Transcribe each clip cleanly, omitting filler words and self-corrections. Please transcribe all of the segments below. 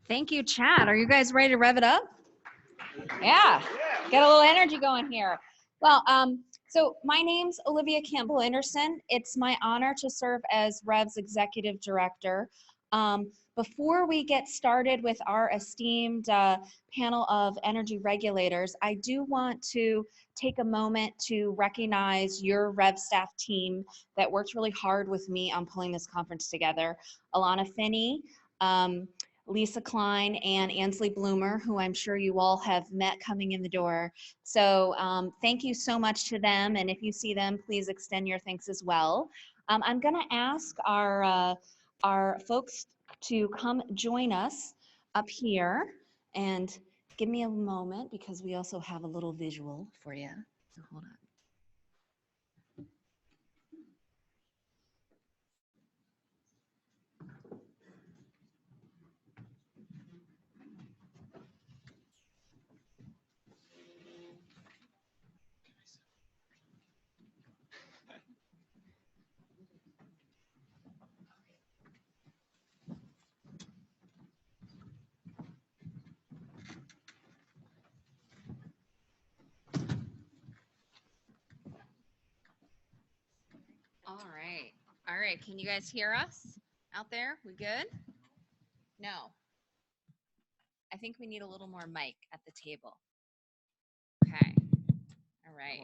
Thank you, Chad. Are you guys ready to rev it up? Yeah, get a little energy going here. Well, so my name's Olivia Campbell Anderson. It's my honor to serve as REV's executive director. Before we get started with our esteemed panel of energy regulators, I do want to take a moment to recognize your REV staff team that worked really hard with me on pulling this conference together. Alana Finney, Lisa Klein, and Ansley Bloomer, who I'm sure you all have met coming in the door. So thank you so much to them, and if you see them, please extend your thanks as well. I'm gonna ask our folks to come join us up here, and give me a moment because we also have a little visual for you. So hold on. All right, can you guys hear us out there? We good? No. I think we need a little more mic at the table. Okay, all right.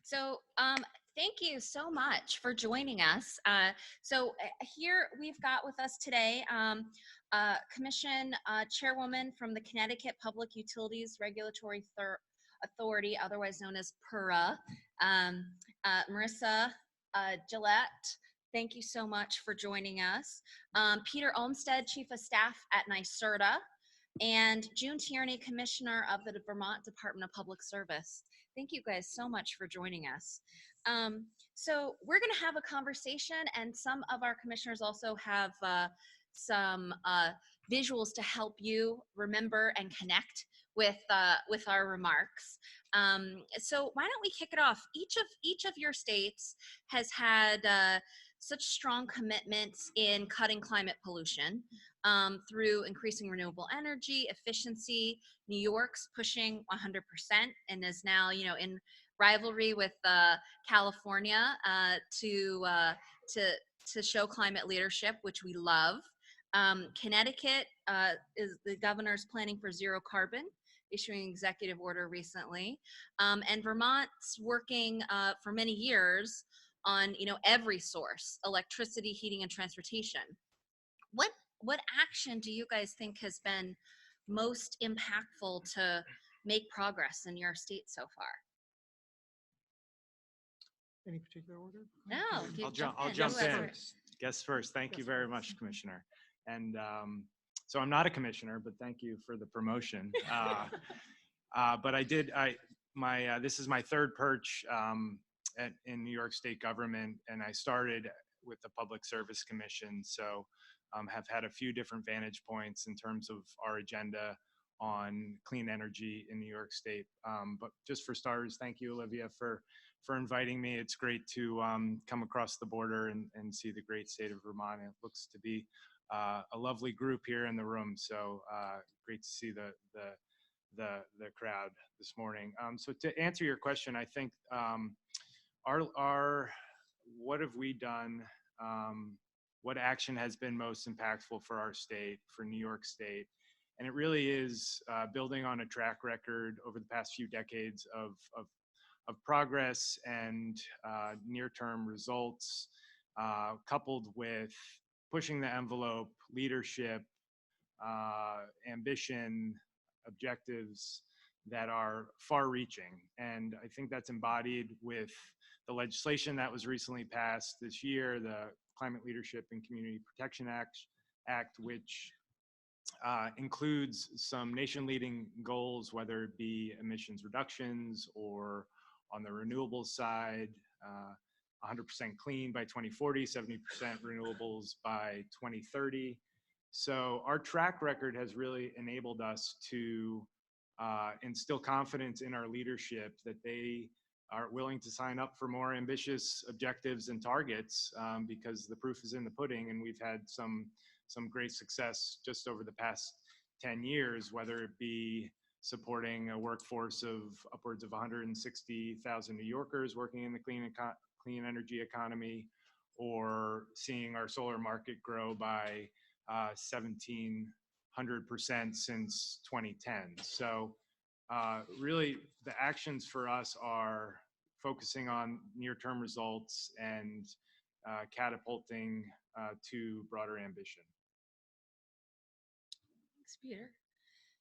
So thank you so much for joining us. Here we've got with us today Commission Chairwoman from the Connecticut Public Utilities Regulatory Authority, otherwise known as PURA, Marissa Gillette. Thank you so much for joining us. Peter Olmsted, Chief of Staff at NYSERDA, and June Tierney, Commissioner of the Vermont Department of Public Service. Thank you guys so much for joining us. So we're gonna have a conversation, and some of our commissioners also have some visuals to help you remember and connect with our remarks. So why don't we kick it off? Each of your states has had such strong commitments in cutting climate pollution through increasing renewable energy efficiency. New York's pushing 100% and is now, in rivalry with California to show climate leadership, which we love. Connecticut is the governor's planning for zero carbon, issuing an executive order recently, and Vermont's working for many years on every source: electricity, heating, and transportation. What action do you guys think has been most impactful to make progress in your state so far? Any particular order? No, I'll jump in. Guess first. Thank you very much, Commissioner. And so I'm not a commissioner, but thank you for the promotion. But this is my third perch in New York State government, and I started with the Public Service Commission. So have had a few different vantage points in terms of our agenda on clean energy in New York State. But just for starters, thank you, Olivia, for inviting me. It's great to come across the border and see the great state of Vermont. It looks to be a lovely group here in the room. So great to see the crowd this morning. So to answer your question, I think what have we done? What action has been most impactful for our state, for New York State? And it really is building on a track record over the past few decades of progress and near-term results, coupled with pushing the envelope, leadership, ambition, objectives that are far-reaching. And I think that's embodied with the legislation that was recently passed this year, the Climate Leadership and Community Protection Act, which includes some nation-leading goals, whether it be emissions reductions or on the renewable side, 100% clean by 2040, 70% renewables by 2030. So our track record has really enabled us to instill confidence in our leadership that they are willing to sign up for more ambitious objectives and targets, because the proof is in the pudding, and we've had some great success just over the past 10 years, whether it be supporting a workforce of upwards of 160,000 New Yorkers working in the clean energy economy, or seeing our solar market grow by 1,700% since 2010. So really, the actions for us are focusing on near-term results and catapulting to broader ambition. Thanks, Peter.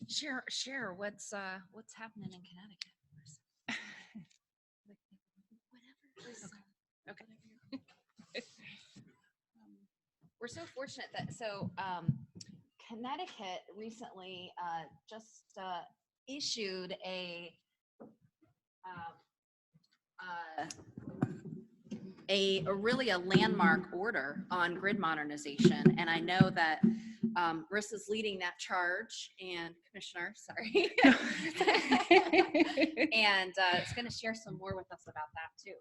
Share what's happening in Connecticut. Whatever. Okay. We're so fortunate that Connecticut recently just issued a really a landmark order on grid modernization, and I know that Marissa's leading that charge, and Commissioner, sorry, and is going to share some more with us about that too.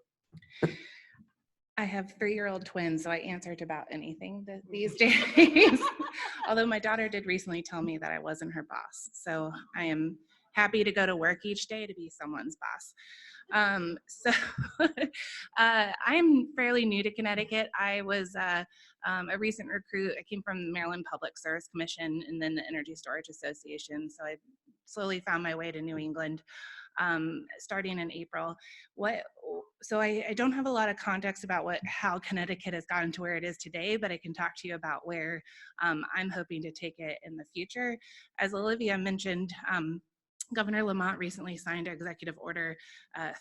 I have 3-year-old twins, so I answer to about anything these days. Although my daughter did recently tell me that I wasn't her boss. So I am happy to go to work each day to be someone's boss. I'm fairly new to Connecticut. I was a recent recruit. I came from the Maryland Public Service Commission and then the Energy Storage Association. So I slowly found my way to New England. Starting in April. So I don't have a lot of context about how Connecticut has gotten to where it is today, but I can talk to you about where I'm hoping to take it in the future. As Olivia mentioned, Governor Lamont recently signed Executive Order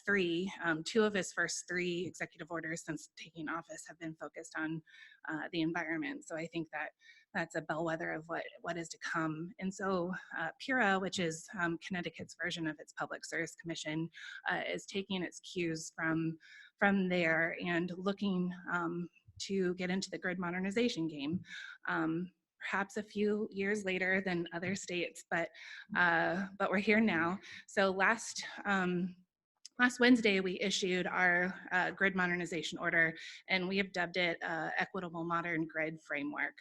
3. 2 of his first 3 executive orders since taking office have been focused on the environment. So I think that's a bellwether of what is to come. And so PURA, which is Connecticut's version of its Public Service Commission, is taking its cues from there and looking to get into the grid modernization game. Perhaps a few years later than other states, but we're here now. So last Wednesday, we issued our grid modernization order, and we have dubbed it Equitable Modern Grid Framework.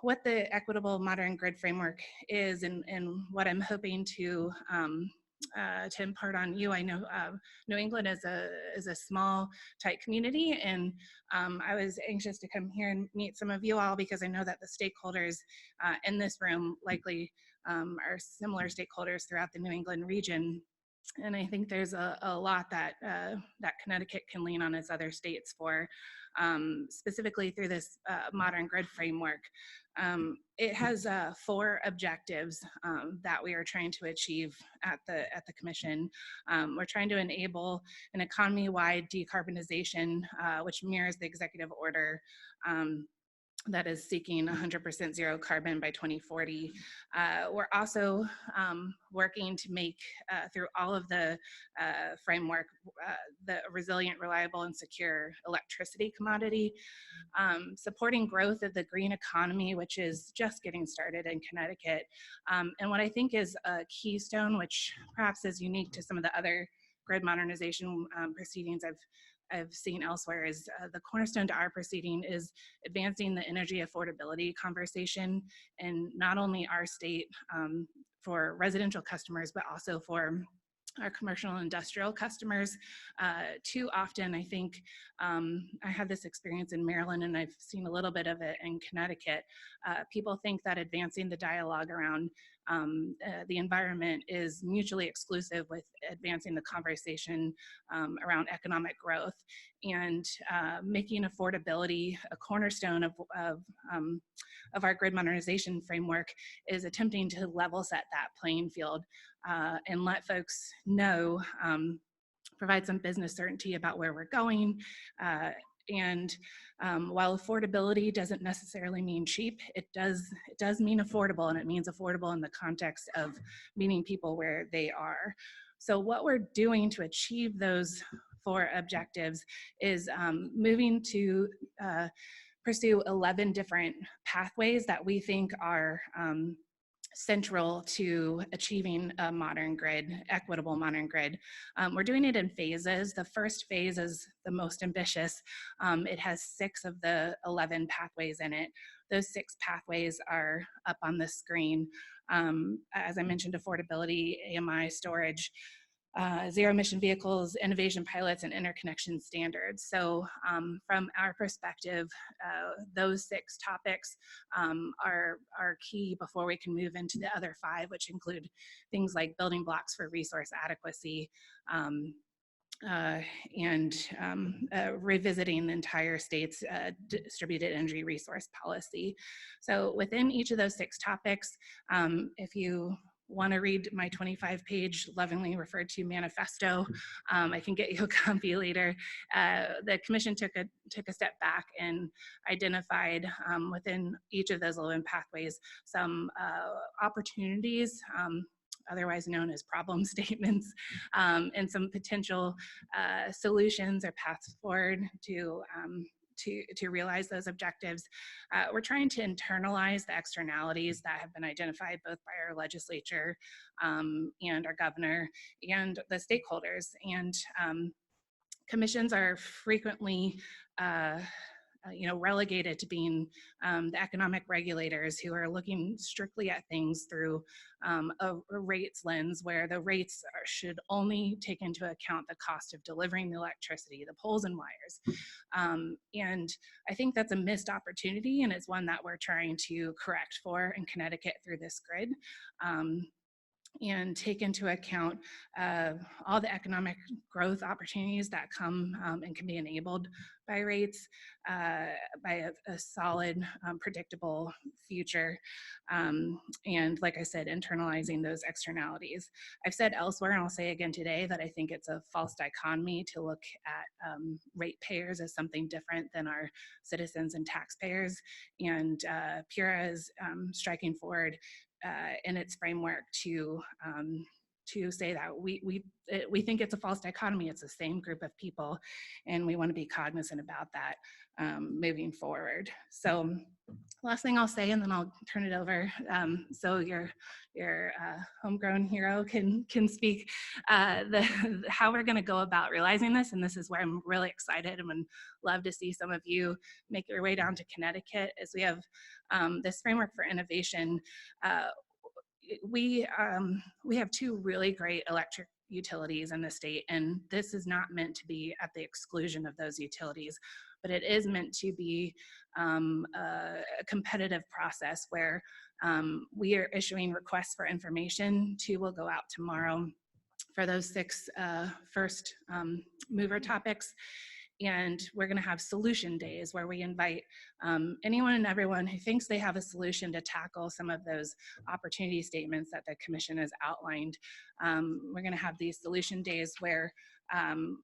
What the Equitable Modern Grid Framework is, and what I'm hoping to impart on you. I know New England is a small, tight community, and I was anxious to come here and meet some of you all because I know that the stakeholders in this room likely are similar stakeholders throughout the New England region. And I think there's a lot that Connecticut can lean on its other states for, specifically through this modern grid framework. It has 4 objectives that we are trying to achieve at the Commission. We're trying to enable an economy-wide decarbonization, which mirrors the executive order that is seeking 100% zero carbon by 2040. We're also working to make, through all of the framework, the resilient, reliable, and secure electricity commodity, supporting growth of the green economy, which is just getting started in Connecticut. And what I think is a keystone, which perhaps is unique to some of the other grid modernization proceedings I've seen elsewhere, is the cornerstone to our proceeding is advancing the energy affordability conversation in not only our state for residential customers, but also for our commercial and industrial customers. Too often, I think, I had this experience in Maryland, and I've seen a little bit of it in Connecticut. People think that advancing the dialogue around the environment is mutually exclusive with advancing the conversation around economic growth, and making affordability a cornerstone of our grid modernization framework is attempting to level set that playing field and let folks know, provide some business certainty about where we're going. While affordability doesn't necessarily mean cheap, it does mean affordable, and it means affordable in the context of meeting people where they are. So what we're doing to achieve those 4 objectives is moving to pursue 11 different pathways that we think are central to achieving a modern grid, equitable modern grid. We're doing it in phases. The first phase is the most ambitious. It has 6 of the 11 pathways in it. those 6 pathways are up on the screen. As I mentioned, affordability, AMI, storage, zero emission vehicles, innovation pilots, and interconnection standards. So from our perspective, those 6 topics are key before we can move into the other 5, which include things like building blocks for resource adequacy, and revisiting the entire state's distributed energy resource policy. So within each of those 6 topics, if you want to read my 25-page lovingly referred to manifesto, I can get you a copy later. The commission took a step back and identified within each of those 11 pathways some opportunities, otherwise known as problem statements, and some potential solutions or paths forward to realize those objectives. We're trying to internalize the externalities that have been identified both by our legislature and our governor and the stakeholders. And commissions are frequently relegated to being the economic regulators who are looking strictly at things through a rates lens, where the rates should only take into account the cost of delivering the electricity, the poles and wires. And I think that's a missed opportunity, and it's one that we're trying to correct for in Connecticut through this grid. And take into account all the economic growth opportunities that come and can be enabled by rates, by a solid, predictable future. And like I said, internalizing those externalities. I've said elsewhere, and I'll say again today, that I think it's a false dichotomy to look at ratepayers as something different than our citizens and taxpayers. And PURA is striking forward in its framework to say that we think it's a false dichotomy. It's the same group of people, and we want to be cognizant about that moving forward. So last thing I'll say, and then I'll turn it over so your homegrown hero can speak how we're going to go about realizing this. And this is where I'm really excited and would love to see some of you make your way down to Connecticut, as we have this framework for innovation. We have 2 really great electric utilities in the state, and this is not meant to be at the exclusion of those utilities, but it is meant to be a competitive process where we are issuing requests for information. 2 will go out tomorrow for those 6 first mover topics. And we're going to have solution days where we invite anyone and everyone who thinks they have a solution to tackle some of those opportunity statements that the commission has outlined. We're going to have these solution days where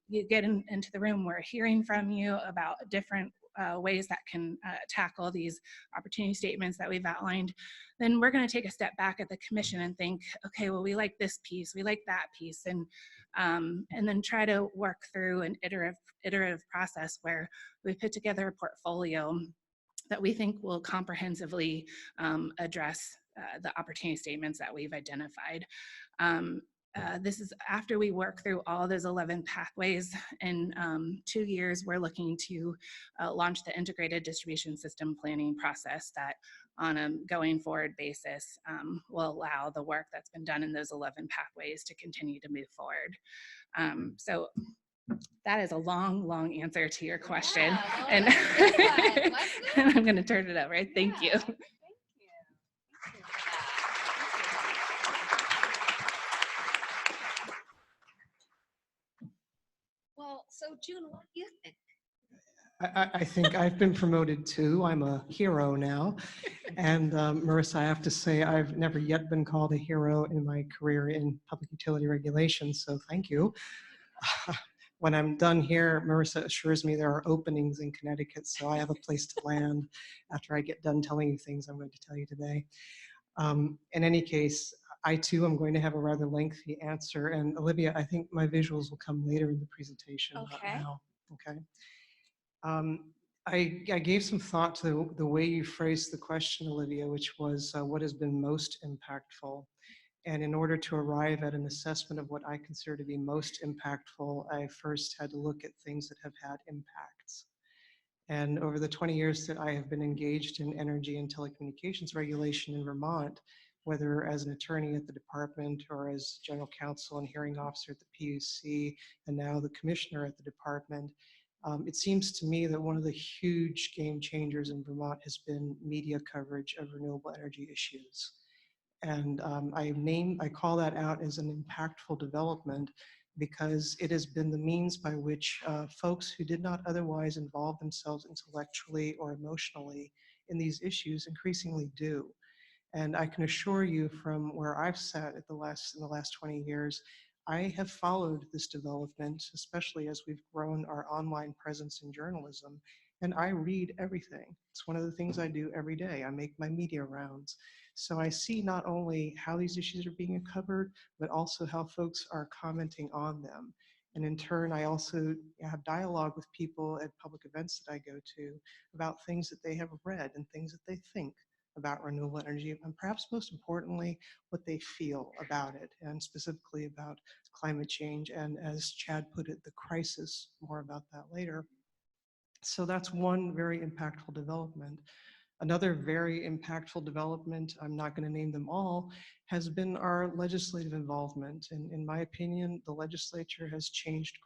you get into the room, we're hearing from you about different ways that can tackle these opportunity statements that we've outlined. Then we're going to take a step back at the commission and think, okay, well, we like this piece, we like that piece, and then try to work through an iterative process where we put together a portfolio that we think will comprehensively address the opportunity statements that we've identified. This is after we work through all those 11 pathways. In 2 years, we're looking to launch the integrated distribution system planning process that on a going forward basis will allow the work that's been done in those 11 pathways to continue to move forward. So that is a long answer to your question. Yeah, And, and I'm going to turn it over. Thank you. Thank you. Well, so June, what do you think? I think I've been promoted too. I'm a hero now. And Marissa, I have to say, I've never yet been called a hero in my career in public utility regulations, so thank you. When I'm done here, Marissa assures me there are openings in Connecticut, so I have a place to land after I get done telling you things I'm going to tell you today. In any case, I too am going to have a rather lengthy answer, and Olivia, I think my visuals will come later in the presentation, not now. Okay. I gave some thought to the way you phrased the question, Olivia, which was what has been most impactful. And in order to arrive at an assessment of what I consider to be most impactful, I first had to look at things that have had impacts. And over the 20 years that I have been engaged in energy and telecommunications regulation in Vermont, whether as an attorney at the department or as general counsel and hearing officer at the PUC, and now the commissioner at the department, it seems to me that one of the huge game changers in Vermont has been media coverage of renewable energy issues. And I call that out as an impactful development because it has been the means by which folks who did not otherwise involve themselves intellectually or emotionally in these issues increasingly do. And I can assure you from where I've sat in the last 20 years, I have followed this development, especially as we've grown our online presence in journalism. And I read everything. It's one of the things I do every day. I make my media rounds. So I see not only how these issues are being covered, but also how folks are commenting on them. And in turn, I also have dialogue with people at public events that I go to about things that they have read and things that they think about renewable energy, and perhaps most importantly, what they feel about it, and specifically about climate change, and as Chad put it, the crisis, more about that later. So that's one very impactful development. Another very impactful development, I'm not going to name them all, has been our legislative involvement. And in my opinion, the legislature has changed